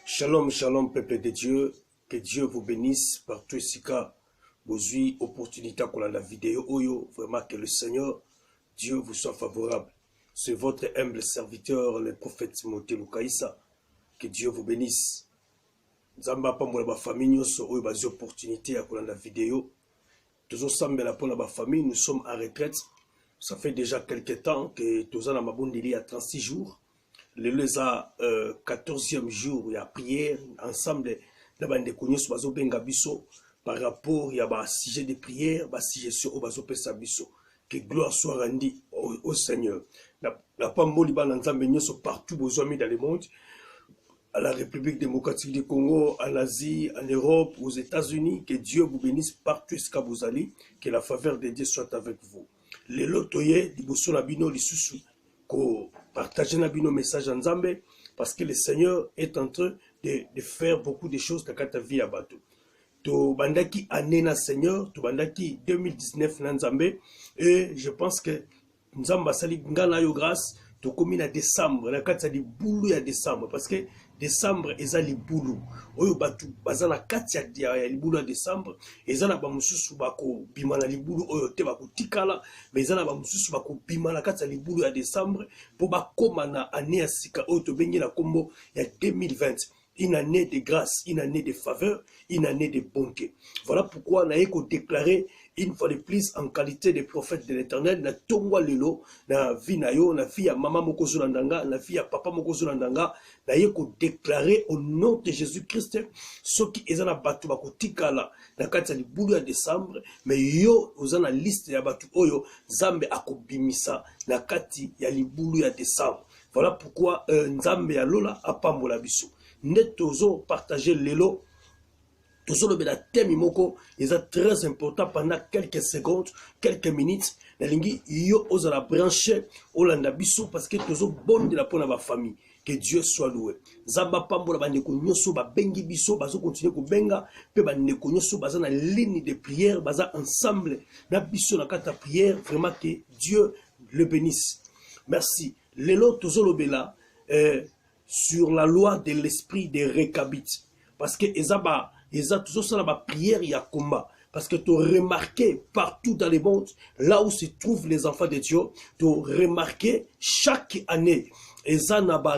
Shalom, shalom, peuple de Dieu. Que Dieu vous bénisse partout ici. Vous avez opportunité pour la vidéo. Vraiment que le Seigneur, Dieu vous soit favorable. C'est votre humble serviteur, le prophète Timothée Lukaïsa. Que Dieu vous bénisse. Zamba pa mwa ba famille nyoso oyo bazi opportunité pour la vidéo. Tous ensemble la pour la famille, nous sommes en retraite. Ça fait déjà quelques temps que tous en mabondeli à 36 jours. Le 14e jour, il y a prière ensemble par rapport à sujet de prière, sujet sur que gloire soit rendue au Seigneur. La pamboli partout besoin dans le monde, à la République démocratique du Congo, en Asie, en Europe, aux États-Unis, que Dieu vous bénisse partout ce que vous allez, que la faveur de Dieu soit avec vous. Le lotoye, liboso na bino lisusu, ko partager nos messages en Zambé, parce que le Seigneur est en train de faire beaucoup de choses dans ta vie à bateau. To bandaki année na Seigneur, to bandaki 2019 na Zambé, et je pense que Nzamba sali ngana yo grâce, to komi na décembre, na kati di boulou ya décembre, parce que décembre eza li boulou. Oyo batu bazana kati ya li boulou ya décembre, ezana ba mususu bako bimana li boulou oyo te bako tikala, mais ezana ba mususu bako bimana kati ya li boulou ya décembre, po bakoma na année ya sika oyo to bengi na kombo ya 2020. Une année de grâce, une année de faveur, une année de bonté. Voilà pourquoi on a déclaré une fois de plus en qualité de prophète de l'Éternel, na tongwa lelo, na vie na yo, na vie à maman mokozo landanga, na vie à papa mokozo landanga, na yeko déclaré au nom de Jésus-Christ, ce qui est na batu bako tikala, na kati ya libulu ya décembre, mais yo, ozana liste ya batu oyo, Zambe akobimisa, na kati ya libulu ya décembre. Voilà pourquoi Nzambe ya lola apambola biso. Net tozo partager lelo tozo le bela thème moko est très important pendant quelques secondes, quelques minutes. La lingi yo ozala brancher olanda biso parce que tozo bonne de la pour la famille. Que Dieu soit loué. Zamba pambola bandeko nyoso ba bengi biso bazo continuer ko benga pe bandeko nyoso baza na ligne de prière baza ensemble na biso na kata prière, vraiment que Dieu le bénisse. Merci. Lelo tozo le bela sur la loi de l'esprit des récabites. Parce que Ezaba toujours ça la prière il y a combat. Parce que tu as remarqué partout dans le monde, là où se trouvent les enfants de Dieu, tu as remarqué chaque année, ezana ba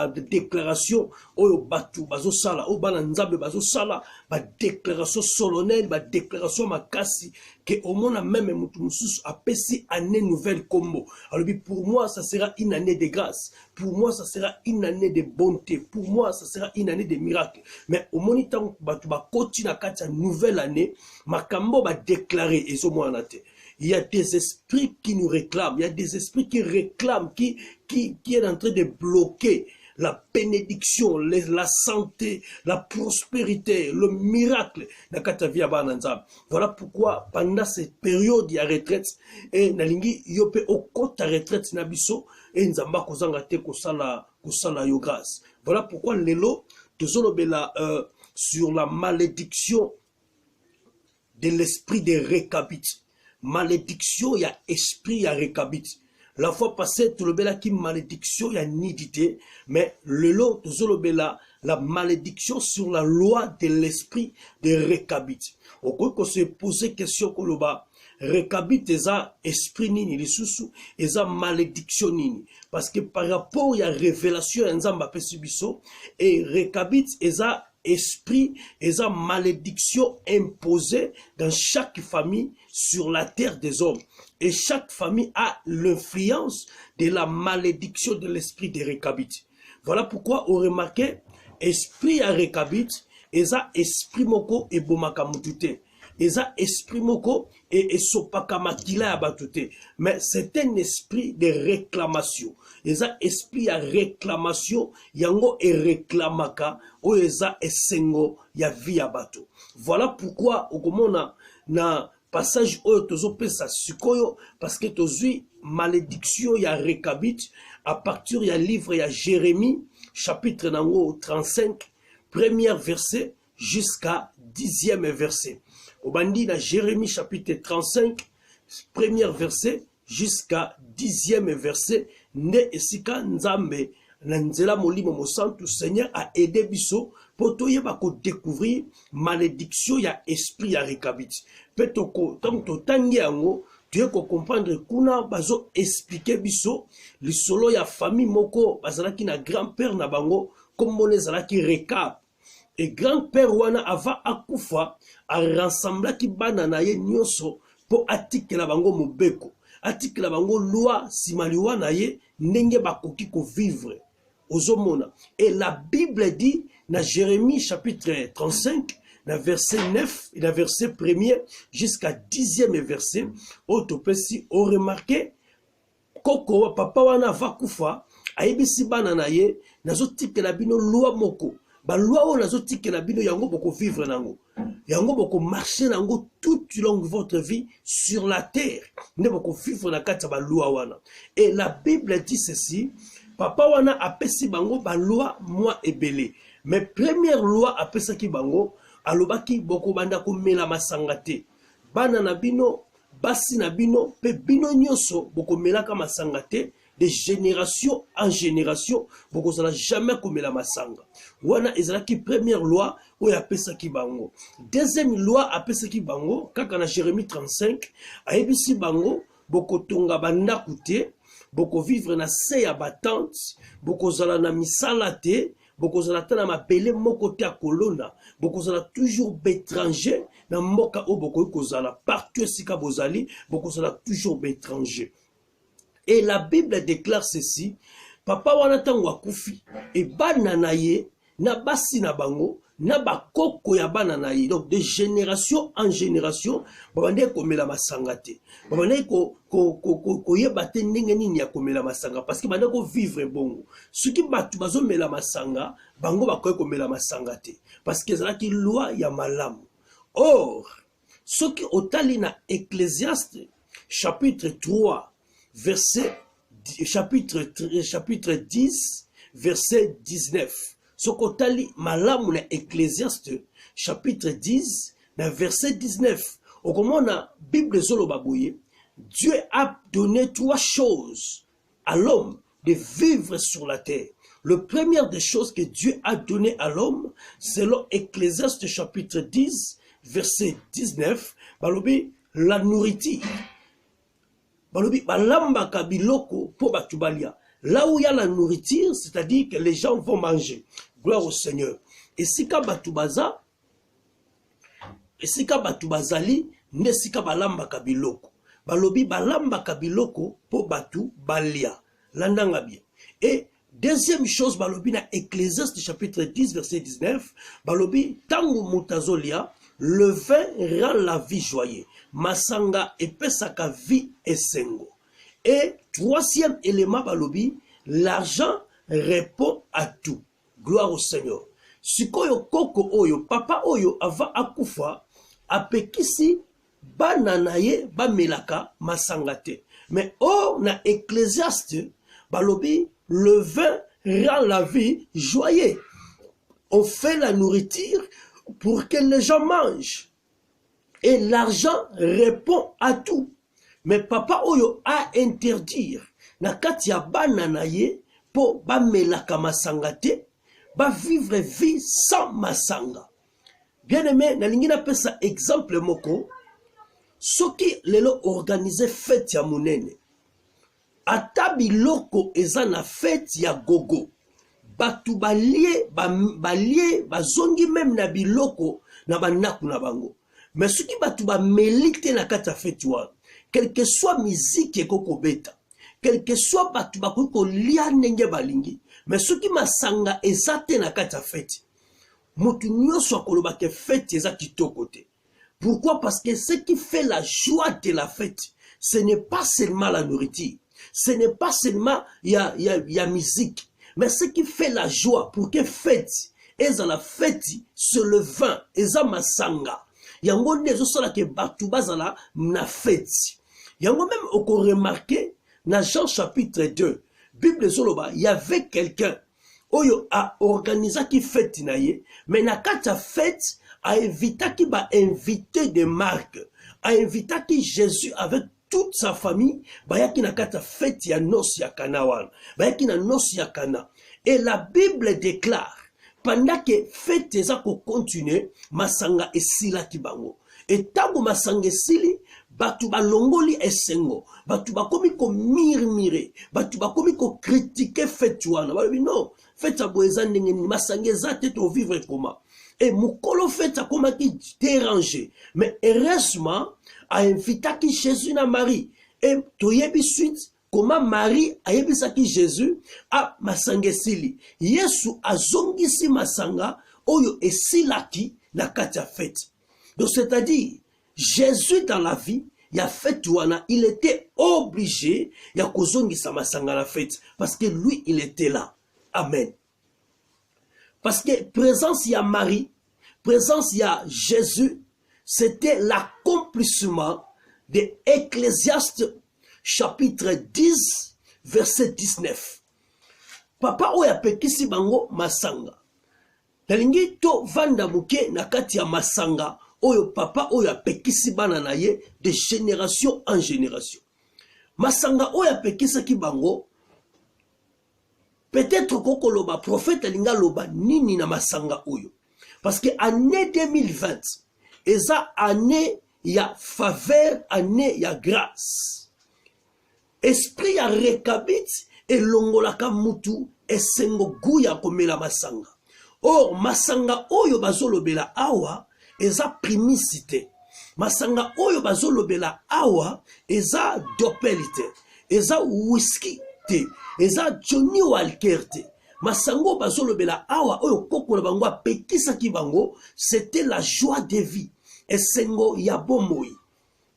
déclaration oyo batu bazo sala o bana nzambe bazo sala ba déclaration solennelle ba déclaration makasi que au monde même mutu mususu apesi année nouvelle combo. Alors pour moi ça sera une année de grâce, pour moi ça sera une année de bonté, pour moi ça sera une année de miracle. Mais au monde tant batu ba continue na kati nouvelle année makambo ba déclarer ezo mwana te. Il y a des esprits qui nous réclament, il y a des esprits qui réclament, qui est en train de bloquer la bénédiction, la santé, la prospérité, le miracle. Voilà pourquoi pendant cette période de retraite, et nalingi yope okota retraite nabiso et nzamba kozanga te kosala yo grâce. Voilà pourquoi lelo tozolobela sur la malédiction de l'esprit de récapite. Malédiction, il y a esprit, il y a récabite. La fois passée, tout le bela qui malédiction, il y a nidité, mais le lot, tout le bela, la malédiction sur la loi de l'esprit de récabite. Au cours qu'on se posait question que le bas, récabite, eza esprit nini, les sous eza malédiction nini. Parce que par rapport, il y a révélation, nzamba pesibiso, et récabite, eza esprit et sa malédiction imposée dans chaque famille sur la terre des hommes. Et chaque famille a l'influence de la malédiction de l'esprit de récabite. Voilà pourquoi on remarque esprit à récabite et ça esprit moko et bomaka mutute. Et ça esprit moko et sopaka makila abatute. Mais c'est un esprit de réclamation. Et ça esprit à réclamation yango et réclamaka o eza esengo ya vie abato. Voilà pourquoi au komona na passage oyo tozo pesa sikoyo parce que tozui malédiction ya récabite à partir ya livre ya Jérémie chapitre nango 35 premier verset jusqu'à 10e verset. Au bandi na Jérémie chapitre 35 premier verset jusqu'à 10e verset, ne esika nzambe Nanzela molimo mosantu, Seigneur a aidé biso pour toyeba ko découvrir malédiction ya esprit ya rekabiti. Petoko tant to tangi yango tu ko comprendre kuna bazo expliquer biso lisolo ya famille moko bazalaki na grand-père na bango comme monezalaki Rekab. Et grand-père wana ava akufa a rassemblaki bana na ye nyonso po atikela bango mobeko. Atikela bango loi simaliwa na ye ndenge bakoki ko vivre. Ozomona. Et la Bible dit dans Jérémie chapitre 35, dans verset 9 et dans verset 1er jusqu'à 10e verset, autopesi o remarqué koko papa wana vakufa ayebisi bana na ye nazotikela bino loi moko. Ba loi o nazotikela bino yango boko vivre nango. Yango boko marcher nango toute longue votre vie sur la terre. Ne boko vivre na kati ba loi wana. Et la Bible dit ceci, papa wana apesi bango ba loi moi ebele. Mais première loi apesa ki bango alobaki boko banda ko mela masanga te. Bana na bino, basi na bino, pe bino nyonso boko melaka masanga te. De génération en génération, boko zala jamais comme la masanga. Wana ezalaki première loi ou apesa ki bango. Deuxième loi apesa ki bango, kaka na Jérémie 35, ayebisi bango boko tonga banda kute, boko vivre na se ya batante, boko zala na misala te, boko zala ta na mabele moko te a kolona, boko zala toujours bétranger na mboka o boko kozala partout esika bozali, boko zala toujours bétranger. Et la Bible déclare ceci, papa wana tango akufi, et bana na ye, na basi na bango, na bakoko ya bana na ye. Donc de génération en génération, babande komela masanga te. Babande ko yebate ndenge nini ya komela masanga parce que bande ko vivre bongo. Soki batu bazo mela masanga, bango bakoy komela masanga te parce que zalaki loi ya malamu. Or, soki otali na Ecclésiaste chapitre 3 chapitre 10, verset 19. Sokotali malamu na Ecclésiaste, chapitre 10, verset 19. Au comment la Bible zolobaboye, Dieu a donné 3 choses à l'homme de vivre sur la terre. Le première des choses que Dieu a donné à l'homme, selon Ecclésiaste, chapitre 10, verset 19, balobi, la nourriture. Là où il y a la nourriture, c'est-à-dire que les gens vont manger. Gloire au Seigneur. Et si kabatubaza, et si kabatubazali, ne si kabalamba kabiloko. Balobi balamba kabiloko po batu balia. Landanga bien. Et deuxième chose, balobi na Ecclésiaste chapitre 10 verset 19, balobi tangu mutazolia, le vin rend la vie joyeuse. Masanga epesaka vie esengo. Et troisième élément balobi, l'argent répond à tout. Gloire au Seigneur. Sikoyo koko oyo, papa oyo ava akufa, apekisi bananaye bamelaka masangate. Mais oh na Ecclésiaste, balobi, le vin rend la vie joyeuse. On fait la nourriture pour que les gens mangent. Et l'argent répond à tout. Mais papa oyo a interdire na kati ya banana ye po ba melaka masanga te, ba vivre vie sans masanga. Bien aimé, na lingi na pesa exemple moko, soki lelo organiser fête ya munene. Ata biloko eza na fête ya gogo. Batu balie bazongi même na biloko na banaku na bango. Mais ce qui batu ba melite na kata fête wa, quel que soit musique et koko beta, quel que soit batu ba ko lia ndenge balingi, mais ce qui masanga ezate na kata fête. Mutu nyonso akoloba ke fête eza kitoko te. Pourquoi? Parce que ce qui fait la joie de la fête, ce n'est pas seulement la nourriture, ce n'est pas seulement ya musique, mais ce qui fait la joie pour que fête, eza la fête, c'est le vin, eza masanga. Yango nezo sola ke batu bazala na fête. Yango même oko remarqué na Jean chapitre 2, Bible zoloba, il y avait quelqu'un oyo a organisé qui fête na ye, mais na kata fête a invité qui ba invité de marque, a invité qui Jésus avec toute sa famille, bayaki na kata fête ya nos ya Kana wana, bayaki na nos ya Kana. Et la Bible déclare, pendant que fête eza ko continuer, masanga esila kibango. Et tango masanga esili, batu balongoli esengo, batu bakomi ko murmurer, batu bakomi ko critiquer fête wana. Balobi non, fête ya boeza ndenge ni masanga eza te to vivre comment. Et mukolo fête akoma ki déranger, mais heureusement a invité ki Jésus na Marie. Et toyebi suite comment Marie a yebisaki Jésus a masanga esili. Yesu azongisi masanga oyo esilaki na kati ya fête. Donc c'est-à-dire Jésus dans la vie, il a fait wana, il était obligé ya kozongisa masanga la fête parce que lui il était là. Amen. Parce que présence ya Marie, présence ya Jésus, c'était l'accomplissement de Ecclésiaste chapitre 10 verset 19. Papa oya pekisi bango masanga. Nalingi to vanda muke na kati ya masanga oyo papa oyo apekisi bana na ye de génération en génération. Masanga oyo apekisaki bango, peut-être koko loba prophète alinga loba nini na masanga oyo. Parce que année 2020 eza année ya faveur, année ya grâce. Esprit ya rekabit elongolaka mutu esengo guya komela masanga. Or masanga oyo bazolobela awa eza primicité. Masanga oyo bazolobela awa eza dopelite, eza whisky te, eza Johnny Walker te. Masango bazolobela awa oyo koko na bango apekisaki bango, c'était la joie de vie. Esengo ya bomoi.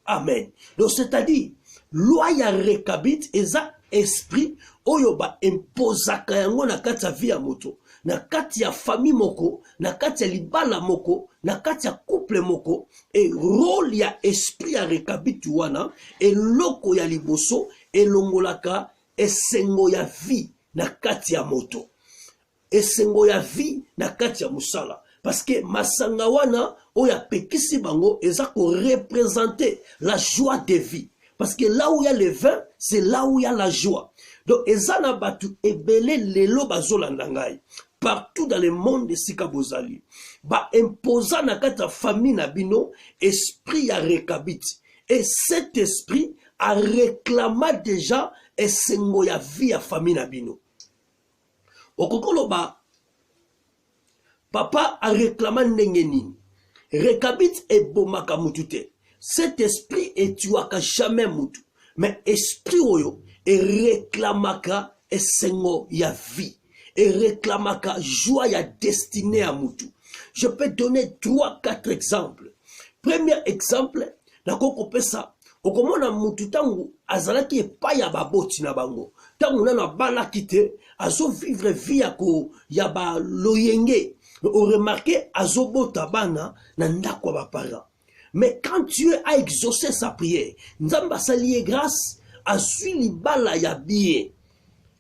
Amen. Donc c'est-à-dire loi ya rekabit eza esprit oyo ba imposaka yango na kati ya vie ya moto, na kati ya famille moko, na kati ya libala moko, na kati ya couple moko. Et rôle ya esprit ya rekabit wana eloko ya liboso elongolaka esengo ya vie na kati ya moto, esengo ya vie na kati ya musala. Parce que masanga wana oya pekisi bango eza ko représenter la joie de vie. Parce que là où il y a le vin, c'est là où il y a la joie. Donc ezana batu ebele lelo bazolanda ngai partout dans le monde de Sikabozali. Ba imposa na kata famille na bino esprit ya rekabit. Et cet esprit a réclamé déjà esengo ya vie ya famille na bino. Okokolo ba papa a réclamé ndenge nini. Rekabit e bomaka mutu te. Cet esprit est tuaka jamais mutu. Mais esprit oyo et réclamaka esengo ya vie. Et réclamaka joie ya destinée à mutu. Je peux donner 3-4 exemples. Premier exemple, na koko pesa, okomona mutu tangu azalaki epa ya baboti na bango. Tangu na bala kite, azo vivre vie ya ba loyenge. On remarque azo bota bana na ndako ba para. Mais quand Dieu a exaucé sa prière, Nzamba salié grâce a su libala ya bien.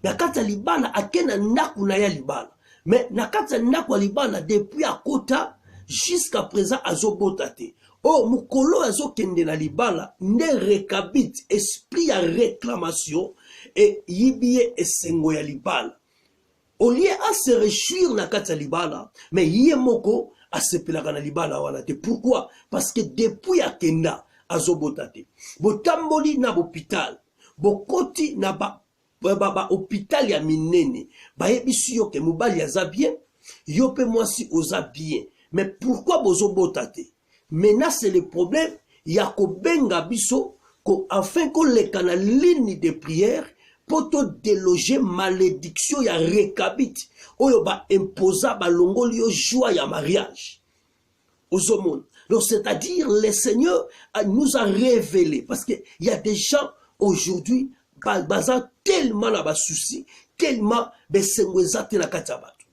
Nakata libala akena ndaku na ya libala. Mais nakata ndaku libala depuis à kota jusqu'à présent azobotate. Oh mukolo azokende na libala ne rekabit esprit ya réclamation et yibie esengo ya libala. Au lieu à se réjouir nakata libala, mais yie moko a se pelaka na libala wana te. Pourquoi? Parce que depuis akenda azobotate. Botamboli na hôpital, bokoti na ba hôpital ya minene, ba yebisi yo ke mobali aza bien, yo pe mwasi oza bien. Mais pourquoi bozobotate? Maintenant c'est le problème ya ko benga biso ko afin ko le canal ligne de prière pour te déloger malédiction ya rekabit oyo ba imposa ba longoli yo joie ya mariage aux hommes. Donc c'est-à-dire le Seigneur nous a révélé, parce que il y a des gens aujourd'hui baza tellement na ba souci, tellement besengweza te na kata bato.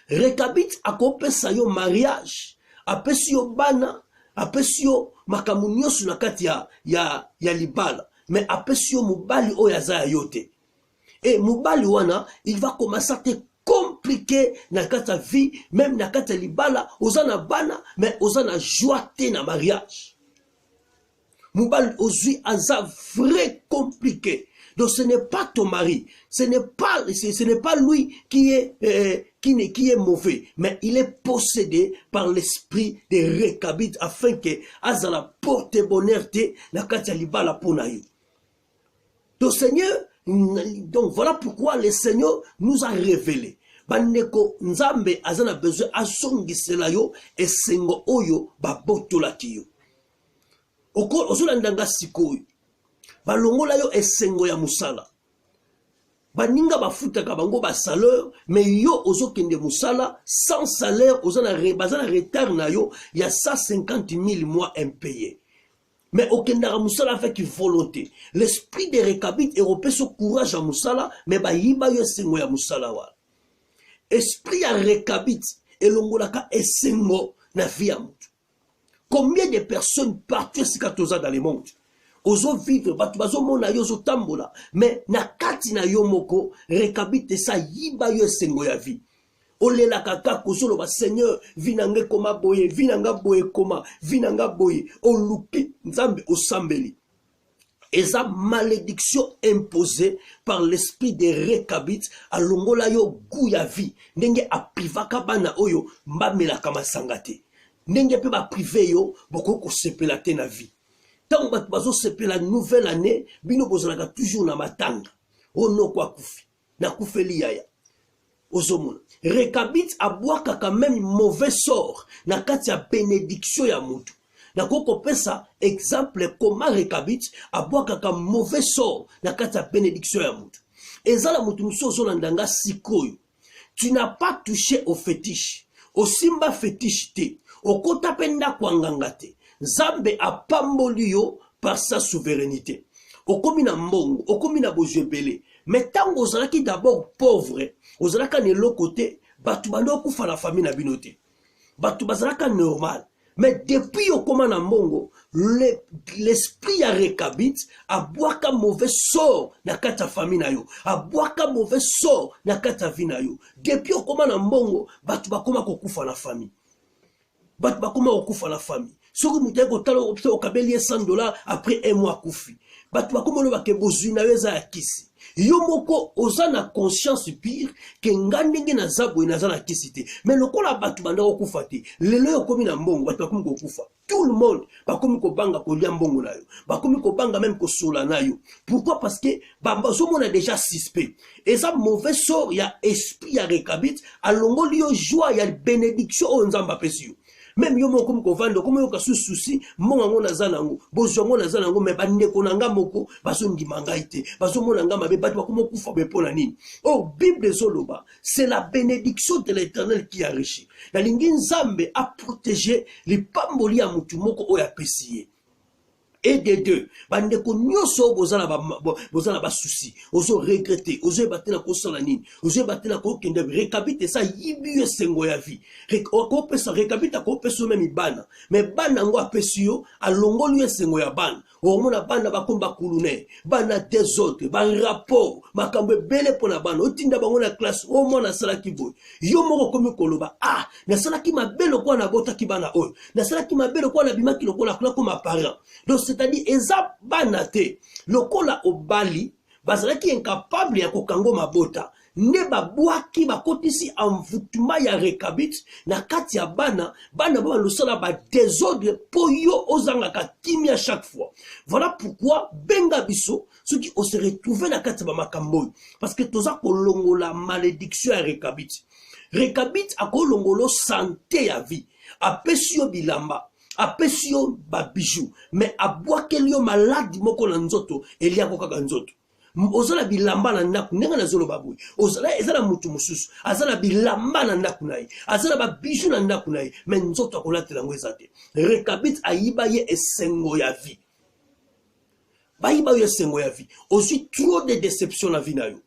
Rekabit akopesa yo mariage, apesi yo bana, apesi yo makamunyo na kati ya libala, mais apesi yo mubali oyaza ya yote. Et mubali wana, il va commencer à te compliquer na kata vie, même na kata libala, ozana bana, mais ozana joie te na mariage. Mubali ozui aza vrai compliqué. Donc ce n'est pas ton mari, ce n'est pas lui qui est mauvais, mais il est possédé par l'esprit des Récabites afin que azala porte bonheur te na kati ya libala pona yo. Donc Seigneur, donc voilà pourquoi le Seigneur nous a révélé. Bandeko nzambe azana besoin asongisela yo esengo oyo babotolaki yo. Oko ozolandanga sikoyo. Balongola yo esengo ya musala. Baninga bafutaka bango ba salaire, mais yo ozokende musala sans salaire, ozana retard na yo, il y a 150 000 mois impayés. Mais okendara musala avec volonté. L'esprit des Récabites européens se courage à musala, mais ba yiba yo esengo ya musala wa. Esprit ya Récabites elongolaka esengo na vie ya mutu. Combien de personnes partout sikatoza dans le monde? Ozo vivre, batu bazo mona yo zo tambola, mais na kati na yo moko, Récabite sa yiba yo esengo ya vie. Olela kaka kozolo ba Seigneur, vinange koma boye, vinanga boye koma, vinanga boye, oluki nzambe osambeli. Eza malédiction imposée par l'esprit des Récabites à longola yo gu ya vie. Ndenge aprivaka bana oyo mbamela kama sangate. Ndenge pe ba privé yo boko ko sepela te na vie. Tant que bazo sepela nouvelle année, bino bozalaka toujours na matanga. Ono kwa kufi, na kufeli yaya. Ozomona. Récabite abwaka quand même mauvais sort na kati ya bénédiction ya mutu. Na koko pesa exemple comment Récabite abwaka ka mauvais sort na kati ya bénédiction ya mutu. Ezala mutu muso ozolandanga sikoyo. Tu n'as pas touché au fétiche. Au simba fétiche te. Au kota penda kwa nganga te. Zambe apamboli yo par sa souveraineté. Okomi na mbongo, okomi na bozwebele. Mais tango ozalaki d'abord pauvre, ozalaka ne lo côté, batu bando kufa na famille na binote. Batu bazalaka normal. Mais depuis okoma na mbongo, l'esprit ya Récabite abwaka mauvais sort na kati ya famille na yo. Abwaka mauvais sort na kati ya vie na yo. Depuis okoma na mbongo, batu bakoma kokufa na famille. Batu bakoma kokufa na famille. Soki muteko kotalo okabeli $100 après un mois kufi. Batu bakoma lo bakebozwi na weza ya kisi. Yo moko oza na conscience pire ke ngandenge na zabo ina za na kisi te. Mais lokola batu banda kokufa te. Lelo yo komi na mbongo batu bakomi kokufa. Tout le monde bakomi kobanga kolia mbongo na yo. Bakomi kobanga même kosola na yo. Pourquoi? Parce que bazo mona déjà suspect. Et ça mauvais sort ya esprit ya Récabite alongoli yo joie ya bénédiction o nzamba pesi yo. Même yo moko mko vando comme yo kasu souci monga ngona zanango bozo ngona zanango me bande konanga moko baso ndimanga ite baso monanga mabe batu bakomo kufa be pona nini. Oh Bible zoloba c'est la bénédiction de l'Éternel qui enrichit. La lingi nzambe a protégé les pamboli ya mutu moko oya pesiye. Et des deux, bande ko nyoso bozala ba souci, ozo regretter, ozo batela ko sala nini, ozo batela ko kende Récabite ça yibi esengo ya vie. Ko pesa Récabite ko pesa même bana, mais bana ngo apesio alongoli esengo ya bana. Omona bana bakomba kulune, bana désordre, ba rapport, makambe bele pona bana, otinda bango na classe, omona sala kiboy. Yo moko komi koloba, ah, na sala ki mabelo kwa na bota ki bana oyo. Na sala ki mabelo kwa na bimaki lokola kula comme parent. Donc c'est-à-dire eza banate lokola obali bazalaki incapable ya kokango mabota ne babwaki bakotisi envoûtement ya Récabite na kati ya bana ba losala ba désordre po yo ozangaka kimia chaque fois. Voilà pourquoi benga biso ceux on se retrouver na kati ba makambo parce que toza kolongola malédiction ya Récabite. Récabite akolongolo santé ya vie apesio bilamba apesio ba bijou mais abwakeli yo maladi moko na nzoto elia kokaka nzoto. Ozala bilamba na ndaku nenga na zolo baboui. Ozala ezala mutu mususu azala bilamba na ndaku nayi azala ba bijou na ndaku nayi mais nzoto akolatela ngo ezate. Récabite ayiba ye esengo ya vie. Bayiba ye esengo ya vie. Aussi trop de déception na vie na yo.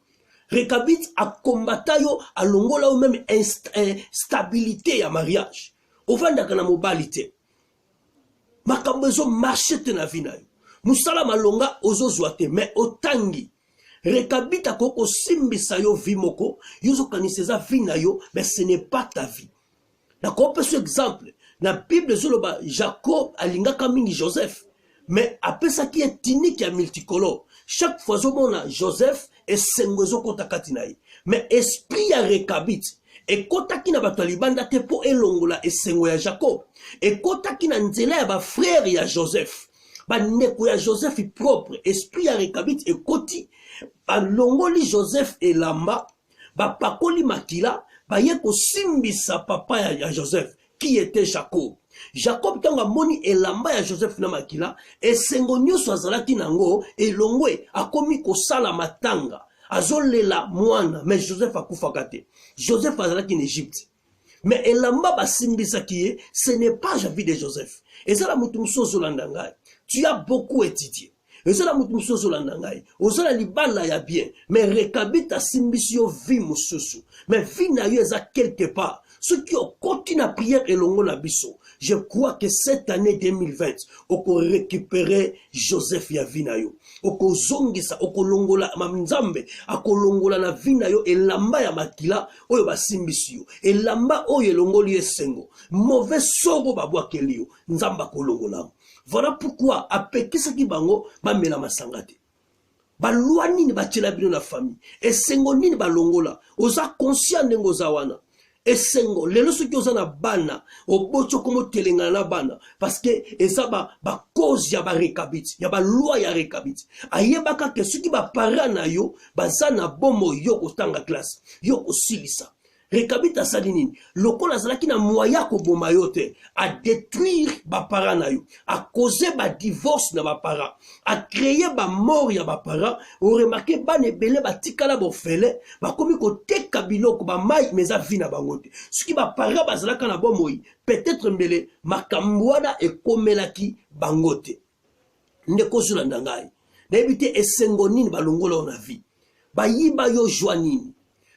Récabite a combattu yo alongola ou même instabilité ya mariage. Ovandaka na mobilité. Makambo ezo marché te na vie na yo. Musala malonga ozo zwate mais otangi. Récabite akoko simbisa yo vie moko, yozo kaniseza vie na yo, mais ce n'est pas ta vie. Na ko pe ce exemple, na Bible zoloba Jacob alingaka mingi Joseph, mais apesa ki est unique ya multicolore. chaque fois on a Joseph et sengozo kontakati na ye mais esprit ya rekabit et kotaki na bato libanda te po elongola esengo ya Jacob et kotaki na nzela ya ba frère ya Joseph ba ndeko ya Joseph propre esprit ya rekabit et koti ba longoli Joseph elamba ba pakoli makila ba ye ko simbisa papa ya Joseph qui était Jacob. Jacob tanga moni elamba ya Joseph na makila esengo nyoso azalaki nango elongwe akomi kosala matanga azolela mwana mais Joseph akufaka te. Joseph azalaki en Égypte mais elamba basimbisa ki ce n'est pas Javi de Joseph et ça la mutu musozo landanga tu as beaucoup étudié et ça la mutu musozo landanga ozala libala ya bien mais rekabita simbisio vi musoso mais vi na yo eza quelque part. Ceux qui ont continué à prier et l'ont la biso, je crois que cette année 2020, on peut récupérer Joseph Yavinayo. On peut zongisa, on peut longola mamzambe, on peut longola na vinayo et lamba ya makila, oyo ba simbisio. Et lamba oyo longoli esengo. Mauvais sogo babwa kelio, nzamba ko longola. Voilà pourquoi, après qu'est-ce qui bango, ba mela masangate. Ba loi nini ba tela bino na famille. Esengo nini ba longola. Oza conscient nengo zawana. Esengo lelo soki ozana bana obocho komo telengana na bana parce que eza ba cause ya ba rekabit ya ba loi ya rekabit ayebaka ke soki ba parents na yo bazana bomo yo kotanga classe yo kosilisa rekabita asali nini lokola azalaki na moya koboma yo te a détruire baparent na yo a causer ba divorce na baparent a créer ba mort ya baparent o remarqué bana ebele batikala bofele bakomi koteka biloko bamai meza vi na bango te soki baparent bazalaka na bomoi peut-être mbele makambo wana ekomelaki bango te ndeko zulanda ngai nayebi te esengo nini balongola na vie bayiba yo joie nini.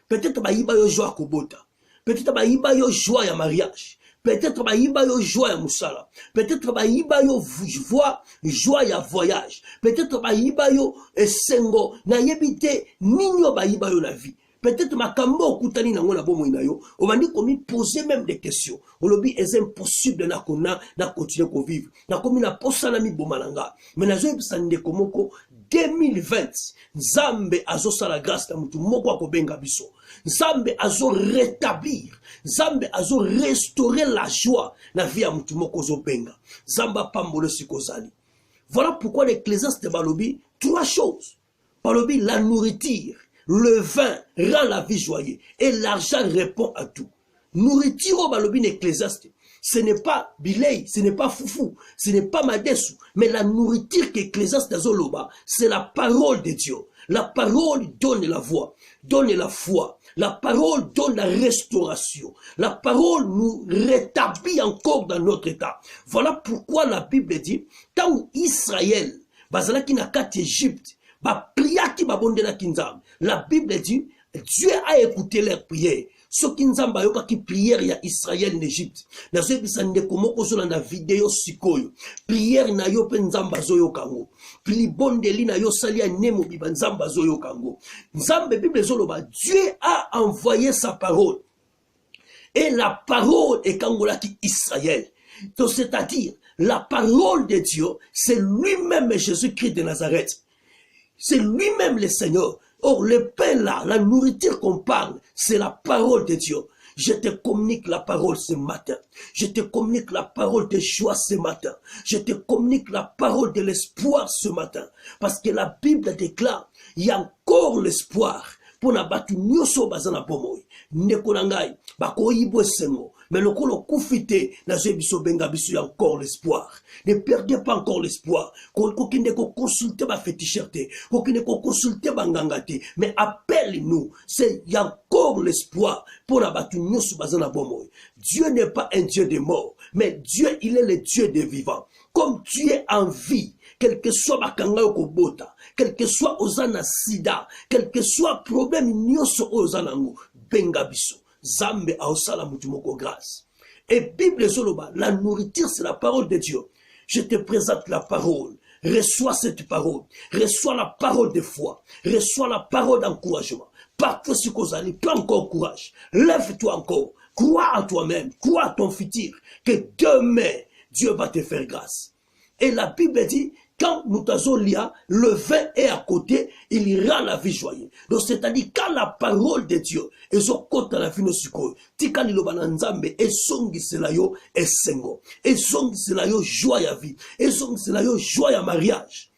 Peut-être bayiba yo joie kobota. Peut-être bayiba yo joie ya mariage. Peut-être bayiba yo joie ya musala. Peut-être bayiba yo joie ya voyage. Peut-être bayiba yo esengo na yebite ninyo bayiba yo la vie. Peut-être makambo okutani nango na bomo ina yo. Obandi komi poser même des questions. Olobi est impossible na continuer ko vivre. Na komi na posana mi bomalanga. Mais na zo ebisande komoko 2020 Nzambe azo la grâce na mutu moko akobenga biso. Nzambe azo rétablir, Nzambe azo restaurer la joie na vie ya mutu moko zo benga. Nzamba pambolo sikozali. Voilà pourquoi l'Ecclésiaste balobi trois choses. Balobi la nourriture, le vin rend la vie joyeuse et l'argent répond à tout. Nourriture au balobi l'Ecclésiaste. Ce n'est pas bilei, ce n'est pas foufou, ce n'est pas madesu, mais la nourriture qu'Ecclésiaste Zoloba, c'est la parole de Dieu. La parole donne la voix, donne la foi. La parole donne la restauration. La parole nous rétablit encore dans notre état. Voilà pourquoi la Bible dit, tant Israël, bazalaki na kati Égypte, ba priaki ba bondela kinzam. La Bible dit, Dieu a écouté leurs prières. Ce qui nzamba yoka ki prière ya Israël en Égypte. Na zo ebisa ndeko moko zo na vidéo sikoyo. Prière na yo pe nzamba zo yokango. Pili bondeli na yo sali ya nemo biba nzamba zo yokango. Nzambe Bible zo loba Dieu a envoyé sa parole. Et la parole est kangola ki Israël. Donc c'est-à-dire la parole de Dieu, c'est lui-même Jésus-Christ de Nazareth. C'est lui-même le Seigneur. Or, le pain là, la nourriture qu'on parle, c'est la parole de Dieu. Je te communique la parole ce matin. Je te communique la parole de joie ce matin. Je te communique la parole de l'espoir ce matin. Parce que la Bible déclare, il y a encore l'espoir. Pour na batu nyoso bazana pomoy. Ndeko nangai, bako yibo sengo. Mais le kolo koufite, na zebiso benga biso, y a encore l'espoir. Ne perdez pas encore l'espoir. Kokine ko consulter ba féticherte, kokine ko consulter ba ngangate, mais appelle-nous. C'est y a encore l'espoir pour la batu nyoso bazana pomoy. Dieu n'est pas un Dieu des morts, mais Dieu, il est le Dieu des vivants. Comme tu es en vie, quel que soit bakanga okobota, quel que soit ozana sida, quel que soit problème nyoso ozanango, benga biso. Zambe aosala mutumoko grâce. Et Bible Zoloba, la nourriture c'est la parole de Dieu. Je te présente la parole. Reçois cette parole. Reçois la parole de foi. Reçois la parole d'encouragement. Parfois si kozali, prends encore courage. Lève-toi encore. Crois à toi-même. Crois à ton futur. Que demain, Dieu va te faire grâce. Et la Bible dit, Quand Moutazolia, le vin est à côté, il rend la vie joyeuse. Donc, c'est-à-dire, quand la parole de Dieu est au côté de la vie de Suko, tika lilobana nzambe, et songi selayo, et sengo. Et songi selayo, joie à vie. Et songi selayo, joie à mariage.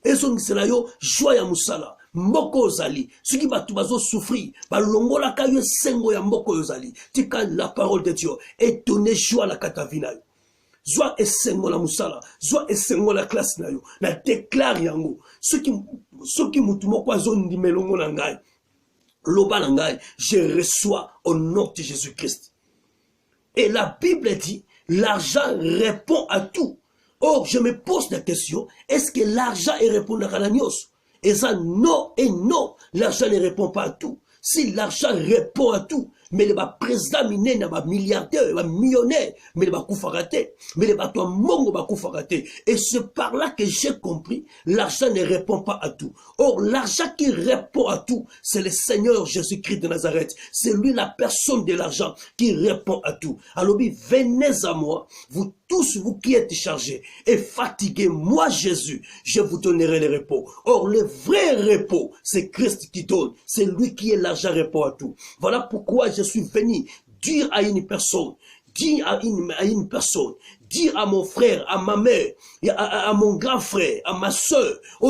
Et songi selayo, joie à musala. Mboko ozali. Ce qui va tout bazo souffrir. Balongola kayo sengo ya mboko ozali. Tika la parole de Dieu. Et donner joie à la katavina. Zwa esengo la musala, zwa esengo la classe na yo, na déclare yango. Ceux qui mutumo kwa zone melongo na ngai, loba na ngai, je reçois au nom de Jésus-Christ. Et la Bible dit, l'argent répond à tout. Or, je me pose la question, est-ce que l'argent répond à Cananios? Et ça, non et non, l'argent ne répond pas à tout. Si l'argent répond à tout, mais les présidents minés, les milliardaires, les millionnaires, mais les koufaratés, mais les mongo koufaratés. Et c'est par là que j'ai compris, l'argent ne répond pas à tout. Or, l'argent qui répond à tout, c'est le Seigneur Jésus-Christ de Nazareth. C'est lui la personne de l'argent qui répond à tout. Alors, venez à moi, vous tous vous qui êtes chargés et fatigués, moi Jésus, je vous donnerai le repos. Or, le vrai repos, c'est Christ qui donne. C'est lui qui est l'argent répond à tout. Voilà pourquoi je suis venu dire à une personne, dire à une personne, dire à mon frère, à ma mère, à mon grand frère, à ma soeur, il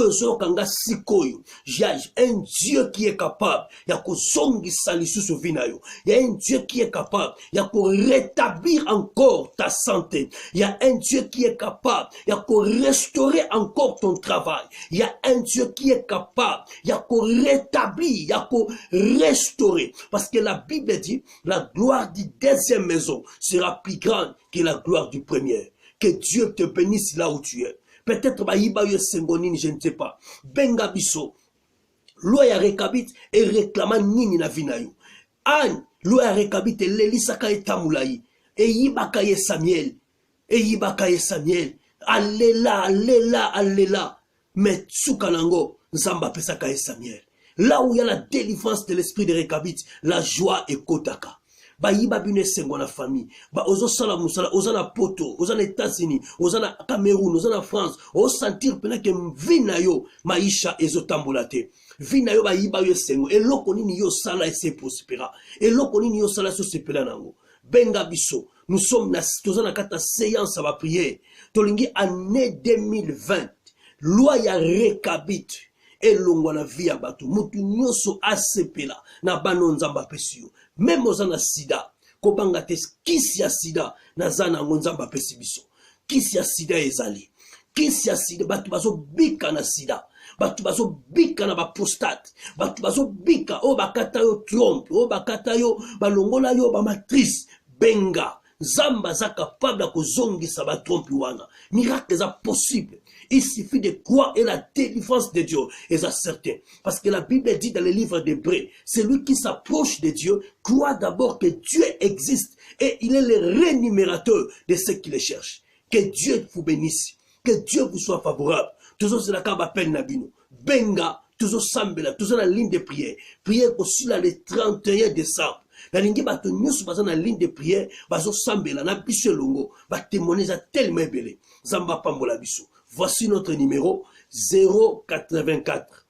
y a un Dieu qui est capable, il y a un Dieu qui est capable, il y a pour rétablir encore ta santé, il y a un Dieu qui est capable, il y a pour restaurer encore ton travail, il y a un Dieu qui est capable, il y a pour rétablir, il y a pour restaurer, parce que la Bible dit, la gloire du deuxième maison sera plus grande que la gloire du premier. Que Dieu te bénisse là où tu es. Peut-être je ne sais pas. Benga biso. Loya rekabit et réclama nini na vinayo. Anne, loya rekabit et lelisaka et tamulayi. Et yibaka ye Samuel. Et yibaka ye Samuel. Alléla, alléla, alléla. Mais tsukanango, nzamba pesaka ye Samuel. Là où il y a la délivrance de l'esprit de rekabit, la joie est kotaka. Ba yiba bine sengo na famille ba ozo sala musala ozana poto ozana États-Unis ozana Cameroun ozana France o sentir pena ke vina yo maisha ezotambola te vina yo ba yiba yo sengo eloko nini yo sala ese prospéra eloko nini yo sala so sepela nango benga biso nous sommes na tozana kata séance ba prière tolingi année 2020 loi ya rekabit elongwa na via batu mutu nyoso asepela na bano nzamba pesio même ozana sida kobanga te kisi ya sida na zana nzamba pesi biso kisi ya sida ezali kisi ya sida batu bazo bika na sida batu bazo bika na ba prostate batu bazo bika o bakata yo trompe o bakata yo balongola yo ba matrice benga zamba za capable kozongisa ba trompe wana miracle za possible. Il suffit de croire et la délivrance de Dieu est certain. Parce que la Bible dit dans le livre d'Hébreux, celui qui s'approche de Dieu croit d'abord que Dieu existe et il est le rémunérateur de ceux qui le cherchent. Que Dieu vous bénisse, que Dieu vous soit favorable. Toujours c'est la carte appelle Nabino. Benga, toujours Sambela, toujours la ligne de prière. Prière aussi là le 31 décembre. La ligne bato nyusu baza na ligne de prière, bazo Sambela, na biso longo, ba témoigner à tellement belé. Zamba pambola biso. Voici notre numéro 084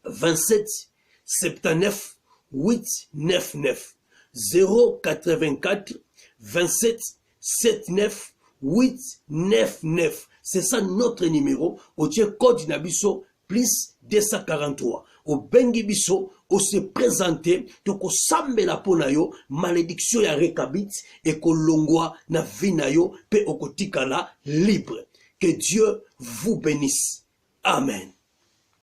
27 79 899 084 27 79 899. C'est ça notre numéro. Au Dieu code nabiso plus 243. Au bengi biso au se présenter toko sambela ponayo malédiction ya rekabit et kolongwa na vinayo pe okotikala libre. Que Dieu vous bénisse. Amen.